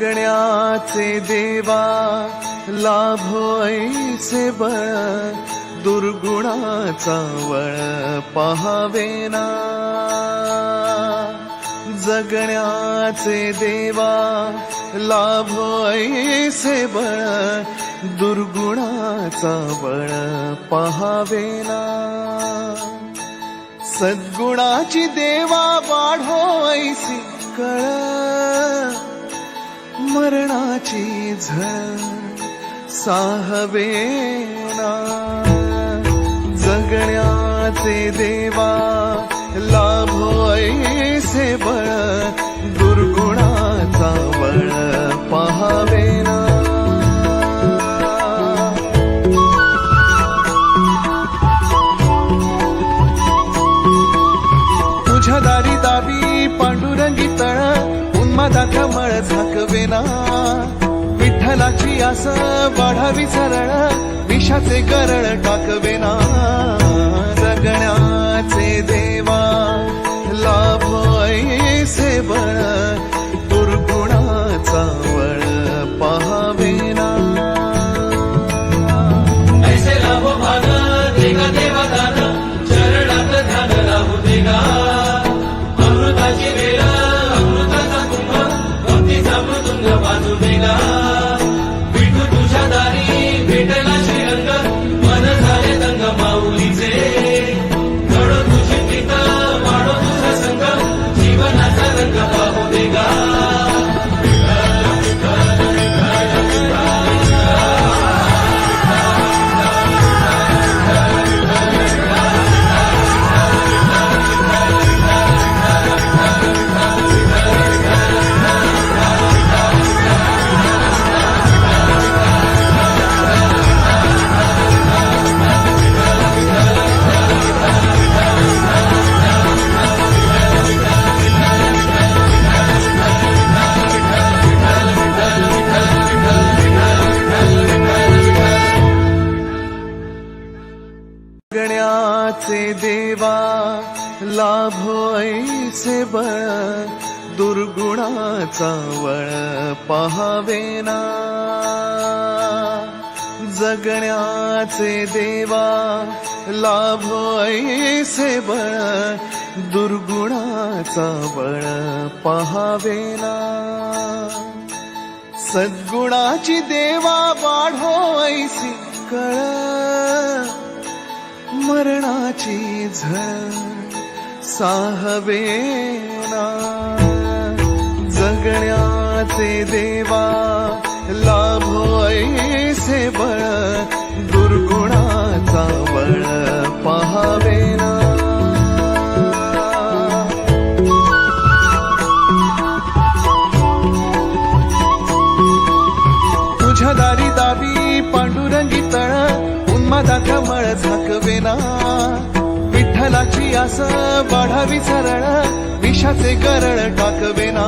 गण्याचे देवा लाभो ऐसे बळ, दुर्गुणाचा वळ पहावेना। जगण्याचे देवा लाभो ऐसे बळ, दुर्गुणाचा बळ पहावेना। सद्गुणाची देवा वाढो ऐसी कळ, मरणाची झळ साहवेना। जगण्याचे देवा लाभो ऐसे बळ, दुर्गुणाचा बळ पहावेना। तुझ्या दारी दावी पांडुरंगी तळ, उन्मादाचा मळ झाकवेना। विठ्ठलाची आस वाढावी सरळ, विषाचे गरळ टाकवेना। जगण्याचे देवा लाभो ऐसे बळ, दुर्गुणाचा बळ पहावेना। ऐसे लाभो भान देगा देवा दान, चरणात ध्यान राहू देगा। अमृताची वेळ अमृताचा कुंभ, भक्तीचा मृदुंग वाजू देगा। विठू तुझ्या दारी भेटला श्रीरंग, मन झाले दंग माऊलीचे। घडो तुझी प्रीत वाढो तुझा संग, जीवनाचा रंग पाहू देगा। गण्याचे देवा लाभो ऐसे बळ, दुर्गुणाचा वळ पहावेना। जगण्याचे देवा लाभो ऐसे बळ, दुर्गुणाचा बळ पहावेना। सद्गुणाची देवा वाढो ऐसी कळ, मरणाची झळ साहवेना। जगण्याचे देवा लाभो ऐसे बळ, दुर्गुणाचा बळ पहावेना। तुझ्या दारी दावी पांडुरंगी तळ, उन्मादाचा मळ झाकवेना। विठ्ठलाची आस वाढावी सरळ, विषाचे गरळ टाकवेना।